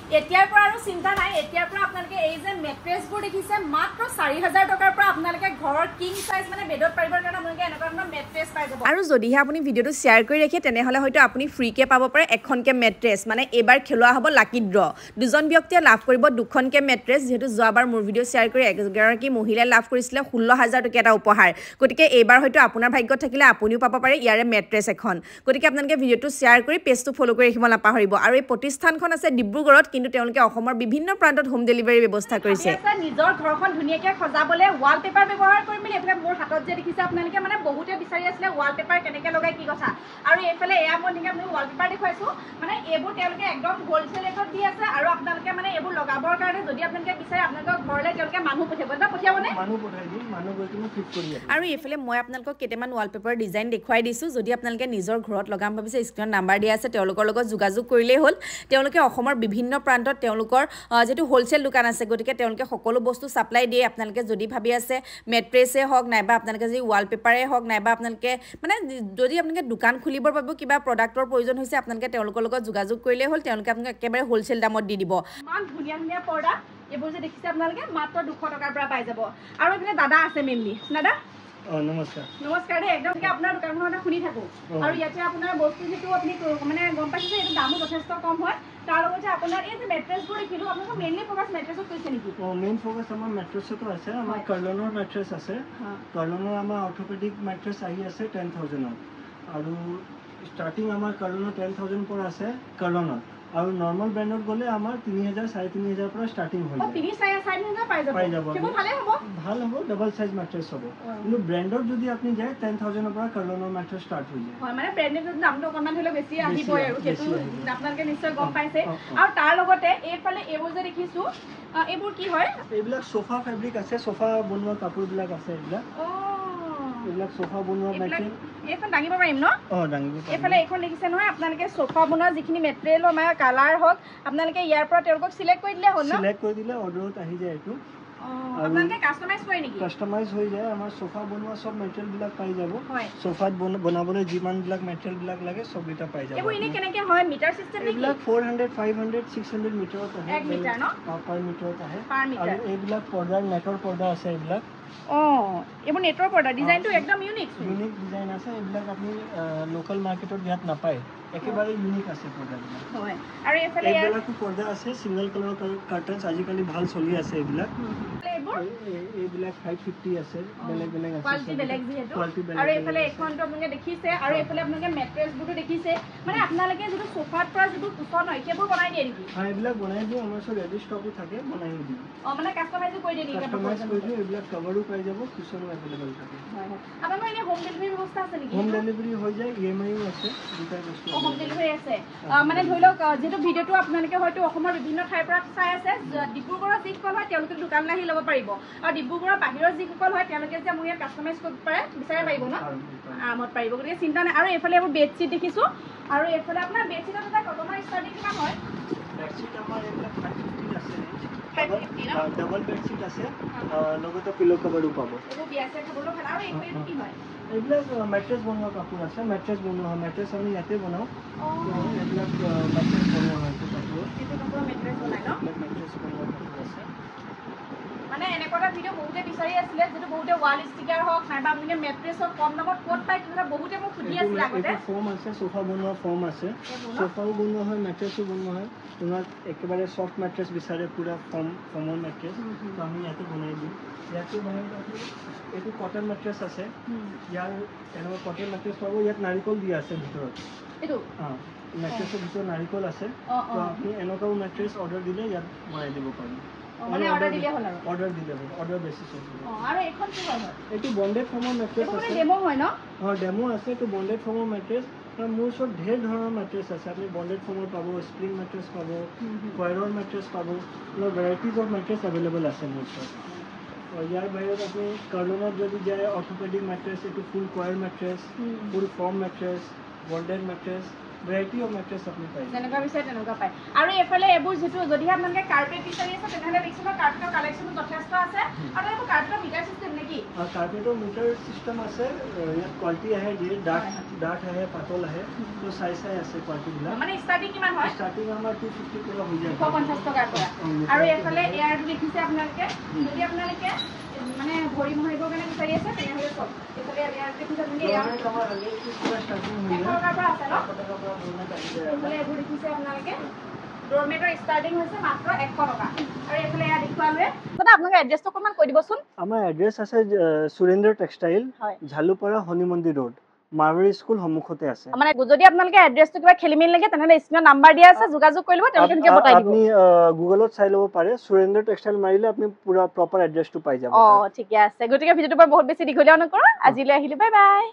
এতিয়াৰ পৰা আৰু চিন্তা নাই এতিয়াৰ পৰা আপোনালোকে এই যে মেট্ৰেছবোৰ দেখিছে মাত্ৰ 4000 টকাৰ পৰা আপোনালোকে ঘৰৰ কিং সাইজ মানে বেডত পাৰিবৰ কাৰণে আপোনালোকে এনেকুৱা ধৰণৰ মেট্ৰেছ পাই যাব আৰু যদিহে আপুনি ভিডিওটো শ্বেয়াৰ কৰি ৰাখে তেনেহলে হয়তো আপুনি ফ্ৰীকে পাব পাৰে এখনকে মেট্ৰেছ মানে এবাৰ খেলোৱা হ'ব লাকি ড্ৰ দুজন ব্যক্তিয়ে লাভ কৰিব দুখনকে মেট্ৰেছ যেহেতু যোৱাবাৰ মোৰ ভিডিও শ্বেয়াৰ কৰি এগৰাকী মহিলাই লাভ কৰিছিলে 16000 টকা এটা উপহাৰ গতিকে এইবাৰ হয়তো আপোনাৰ ভাগ্যত থাকিলে আপুনিও পাব পাৰে ইয়াৰে মেট্ৰেছ এখন গতিকে আপোনালোকে ভিডিওটো শ্বেয়াৰ কৰি পেজটো ফলো কৰি ৰাখিব নাপাহৰিব আৰু এই প্ৰতিষ্ঠানখন আছে ডিব্ৰুগড়ত কিন্তু তেওঁলোকে অসমৰ বিভিন্ন প্ৰান্তত হোম ডেলিভাৰী ব্যৱস্থা কৰিছে নিজৰ ঘৰখন ধুনীয়াকৈ সজাবলৈ ৱাল পেপাৰ ব্যৱহাৰ কৰিম বুলি এফালে মোৰ হাতত যে দেখিছে আপোনালোকে মানে বহুতে বিচাৰি আছিলে ৱাল পেপাৰ কেনেকৈ লগাই কি কথা আৰু এইফালে এয়া মই ধুনীয়া মই ৱাল পেপাৰ দেখুৱাইছোঁ মানে এইবোৰ তেওঁলোকে একদম হোলচেল ৰেটত দি আছে আৰু আপোনালোকে মানে এইবোৰ লগাবৰ কাৰণে যদি আপোনালোকে বিচাৰে আপোনালোকৰ ঘৰলৈ তেওঁলোকে মানুহ পঠিয়াবনে মানুহ পঠাই দিম মানুহ গৈ কিনে ফিট কৰি দিয়ে আৰু এইফালে মই আপোনালোকক কেইটামান ৱাল পেপাৰ ডিজাইন দেখুৱাই দিছোঁ যদি আপোনালোকে নিজৰ ঘৰত লগাম ভাবিছে স্ক্ৰীনত নাম্বাৰ দিয়া আছে তেওঁলোকৰ লগত যোগাযোগ কৰিলেই হ'ল তেওঁলোকে অসমৰ বিভিন্ন প্ৰান্তত তেওঁলোকৰ যেটো হোলসেল দোকান আছে গতিকে তেওঁলোকে সকলো বস্তু সাপ্লাই দিয়ে আপোনালোকে যদি ভাবি আছে মেট্ৰেছে হওক নাইবা আপোনালোকে যদি ৱাল পেপাৰে হওক নাইবা আপোনালোকে মানে যদি আপোনালোকে দোকান খুলিবৰ বাবে কিবা প্ৰডাক্টৰ প্ৰয়োজন হৈছে আপোনালোকে তেওঁলোকৰ লগত যোগাযোগ কৰিলেই হ'ল তেওঁলোকে আপোনাক একেবাৰে হোলসেল দামত দি দিব মান ধুনীয়া ধুনীয়া পৰ্দা এইবোৰ যে দেখিছে আপোনালোকে মাত্ৰ 200 টকাৰ পৰা পাই যাব আৰু এখানে দাদা আছে মেইনলি দাদা নমস্কাৰ নমস্কাৰ দে একদম কি আপোনাৰ দোকানখনতে শুনি থাকো আৰু ইয়াতে আপোনাৰ বস্তু যেটো আপুনি মানে গম পাইছে যে এটা দামো যথেষ্ট কম হয় তাৰ লগতে আপোনাৰ এই যে মেট্ৰেছবোৰ দেখিলো আপোনাক মেইনলি ফোকাস মেট্ৰেছত কৈছে নেকি মেইন ফোকাস আমাৰ মেট্ৰেছতো আছে আমাৰ কাৰ্লনৰ মেট্ৰেছ আছে কাৰ্লনৰ আমাৰ অৰ্থোপেডিক মেট্ৰেছ আহি আছে 10000 আৰু ষ্টাৰ্টিং আমাৰ কাৰ্লনৰ 10000 পৰা আছে কাৰ্লনৰ আৰু নৰমাল ব্ৰ্যান্ডত গলে আমাৰ 3000 3500 পৰা স্টার্টিং হৈ যায় 3000 পাই যাব কেবল ভালে হ'ব ভাল হ'ব ডাবল সাইজ ম্যাট্রেস হ'ব কিন্তু ব্র্যান্ডত যদি আপনি যায় 10000 পৰা কাৰ্লনৰ ম্যাট্ৰেস স্টাৰ্ট হৈ যায় হয় মানে ব্ৰ্যান্ডেৰ দামটো অকমান হলে বেছি আহিব আৰু সেইটো আপোনালোকে নিশ্চয় গম পাইছে আৰু তাৰ লগতে এইফালে এইবোৰ যে দেখিছো এইবোৰ কি হয় এইবিলাক সোফা ফেব্ৰিক আছে সোফা বনোৱা কাপোৰবিলাক আছে এইবিলাক এইবিলাক সোফা বনোৱা মেটেৰিয়েল এখন দাঙিব পাৰিম ন দাঙিব পাৰিম এইফালে এখন দেখিছে নহয় আপোনালোকে সোফা বনোৱা যিখিনি মেটেৰিয়েল মানে কালাৰ হওক আপোনালোকে ইয়াৰ পৰা তেওঁলোকক সিলেক্ট কৰি দিলে হ'ল ন সিলেক্ট কৰি দিলে অৰ্ডাৰত আহি যায় এইটো আপোনালোকে কাস্টমাইজ কৰে নেকি কাস্টমাইজ হৈ যায় আমাৰ সোফা বনোৱা সব মেটেৰিয়েল বিলাক পাই যাব সোফাত বনাবলৈ যিমান বিলাক মেটেৰিয়েল বিলাক লাগে সব এটা পাই যাব এইবোৰ ইনে কেনেকৈ হয় মিটাৰ সিস্টেম নেকি এইবিলাক 400 500 600 মিটাৰত আহে 1 মিটাৰ ন পাৰ মিটাৰত আহে আৰু এইবিলাক পৰ্দাৰ নেটৰ পৰ্দা আছে এইবিলাক এইবোৰ নেটৰ পৰ্দা ডিজাইনটো একদম ইউনিক ডিজাইন আছে এইবিলাক আপুনি লোকাল মাৰ্কেটত ইয়াত নাপায় একেবাৰে ইউনিক আছে পৰ্দাবিলাক হয় আৰু এইফালে এইবিলাকো পৰ্দা আছে সিঙ্গল কালাৰ কাৰ্টেন্স আজিকালি ভাল চলি আছে এইবিলাক এইবিলাক 550 আছে বেলেগ বেলেগ আছে কোৱালিটি বেলেগ যেহেতু আৰু এইফালে এখনটো আপোনালোকে দেখিছে আৰু এইফালে আপোনালোকে মেট্ৰেছবোৰটো দেখিছে মানে আপোনালোকে যেটো সোফাৰ পৰা যেটো কুচন হয় সেইবোৰ বনাই দিয়ে নেকি এইবিলাক বনাই দিও আমাৰ সব ৰেডি ষ্টকো থাকে বনাই দিও মানে কাস্টমাইজ কৰি দিয়ে নেকি কাস্টমাইজ কৰি দিও এইবিলাক কভাৰো পাই যাব কুচনো এভেইলেবল থাকে হয় আপোনালোকৰ এনে হোম ডেলিভাৰী ব্যৱস্থা আছে নেকি হোম ডেলিভাৰী হৈ যায় ইএমআইও আছে দুটা বস্তু হোম ডেলিভাৰী আছে মানে ধৰি লওক যেটো ভিডিওটো আপোনালোকে হয়তো অসমৰ বিভিন্ন ঠাইৰ পৰা চাই আছে ডিব্ৰুগড়ৰ যিসকল হয় তেওঁলোকে দোকানলৈ আহি ল'ব পাৰিব আৰু ডিব্ৰুগড়ৰ বাহিৰৰ যিসকল হয় তেওঁলোকে যে মোৰ ইয়াত কাস্টমাইজ কৰিব পাৰে বিচাৰিব পাৰিব ন আৰামত পাৰিব গতিকে চিন্তা নাই আৰু এইফালে এইবোৰ বেডশ্বীট দেখিছোঁ আৰু এইফালে আপোনাৰ বেডশ্বীটত এটা কটনৰ ষ্টাৰ্টিং কিমান হয় বেডশ্বীট আমাৰ এইবিলাক 550 আছে ডাবল বেডশ্বীট আছে লগতে পিলো কভাৰো পাব এইবোৰ বিয়াছে খাবলৈ ভাল আৰু এইটো কি হয় এইবিলাক মেট্ৰেছ বনোৱা কাপোৰ আছে মেট্ৰেছ বনোৱা হয় মেট্ৰেছ আমি ইয়াতে বনাওঁ এইবিলাক মেট্ৰেছ বনোৱা হয় এইটো কাপোৰ মেট্ৰেছ বনাই ন মেট্ৰেছ বনোৱা কাপোৰ আছে মানে এনেকুৱা এটা ভিডিও বহুতে বিচাৰি আছিলে যেটো বহুতে ৱাল ষ্টিকাৰ হওক নাইবা আপোনালোকে মেট্ৰেছ হওক কম দামত ক'ত পায় কিন্তু বহুতে মোক সুধি আছিল আগতে ফৰ্ম আছে সোফা বনোৱা ফৰ্ম আছে সোফাও বনোৱা হয় মেট্ৰেছো বনোৱা হয় তোমাক একেবাৰে সফ্ট মেট্ৰেছ বিচাৰে পুৰা ফৰ্মৰ মেট্ৰেছ তো আমি ইয়াতে বনাই দিওঁ ইয়াতে বনাই এইটো কটন মেট্ৰেছ আছে ইয়াৰ এনেকুৱা কটন মেট্ৰেছ পাব ইয়াত নাৰিকল দিয়া আছে ভিতৰত এইটো মেট্ৰেছৰ ভিতৰত নাৰিকল আছে তো আপুনি এনেকুৱাও মেট্ৰেছ অৰ্ডাৰ দিলে ইয়াত বনাই দিব পাৰিম মানে অৰ্ডাৰ দিলে হ'ল আৰু অৰ্ডাৰ দিলে হ'ল অৰ্ডাৰ বেচিছত আৰু এখন কি হয় এইটো বন্ডেড ফৰ্মৰ মেট্ৰেছ আছে ডেমো হয় ন ডেমো আছে এইটো বন্ডেড ফৰ্মৰ মেট্ৰেছ মোৰ ওচৰত ঢেৰ ধৰণৰ মেট্ৰেছ আছে আপুনি বন্ডেড ফৰ্মৰ পাব স্প্ৰিং মেট্ৰেছ পাব কয়াৰৰ মেট্ৰেছ পাব ভেৰাইটিজ অফ মেট্ৰেছ এভেইলেবল আছে মোৰ ওচৰত ইয়াৰ বাহিৰত আপুনি কাৰ্লনত যদি যায় অৰ্থোপেডিক মেট্ৰেছ এইটো full coir mattress full foam mattress bonded mattress variety of mattress আপুনি পাই যেনেকুৱা বিচাৰে তেনেকুৱা পায় আৰু এইফালে এইবোৰ যেটো যদিহে আপোনালোকে কাৰ্পেট বিচাৰি আছে তেনেহ'লে দেখিছেন কাৰ্পেটৰ কালেকশ্যন যথেষ্ট আছে আৰু এইবোৰ কাৰ্পেটৰ মিটাৰ চিষ্টেম নেকি কাৰ্পেটৰ মিটাৰ চিষ্টেম আছে ইয়াত কোৱালিটি আহে দিয়ে ডাঠ আহে পাতল আহে তো চাই আছে কোৱালিটিবিলাক মানে ষ্টাৰ্টিং কিমান হয় ষ্টাৰ্টিং আমাৰ 250 পৰা হৈ যায় 250 টকাৰ পৰা আৰু এইফালে এয়াৰটো দেখিছে আপোনালোকে যদি আপোনালোকে মানে ভৰি মহাৰিবৰ কাৰণে বিচাৰি আছে তেনেহ'লে চব এইফালে এয়াৰ দেখিছে আপুনি এয়াৰ আমাৰ 100 পৰা ষ্টাৰ্টিং হৈ যায় টকাৰ পৰা আছে ন 100 টকাৰ পৰা ডোৰমেট আহি যায় এইফালে এইবোৰ দেখিছে আপোনালোকে ডোৰমেটৰ ষ্টাৰ্টিং হৈছে মাত্ৰ 100 টকা আৰু এইফালে এয়া দেখুৱালোৱে দাদা আপোনালোকৰ এড্ৰেছটো অকণমান কৈ দিবচোন আমাৰ এড্ৰেছ আছে সুৰেন্দ্ৰ টেক্সটাইল হয় ঝালুপাৰা হনি মন্দিৰ ৰোড মাৰৱাৰী স্কুল সন্মুখতে আছে মানে যদি আপোনালোকে এড্ৰেছটো কিবা খেলিমেলি লাগে তেনেহ'লে স্ক্ৰীনত নাম্বাৰ দিয়া আছে যোগাযোগ কৰি ল'ব তেওঁলোকে নিজে বতাই দিব আপুনি গুগলত চাই ল'ব পাৰে সুৰেন্দ্ৰ টেক্সটাইল মাৰিলে আপুনি পুৰা প্ৰপাৰ এড্ৰেছটো পাই যাব ঠিকে আছে গতিকে ভিডিঅ'টো বহুত বেছি দীঘলীয়া নকৰো আজিলৈ আহিলো বাই বাই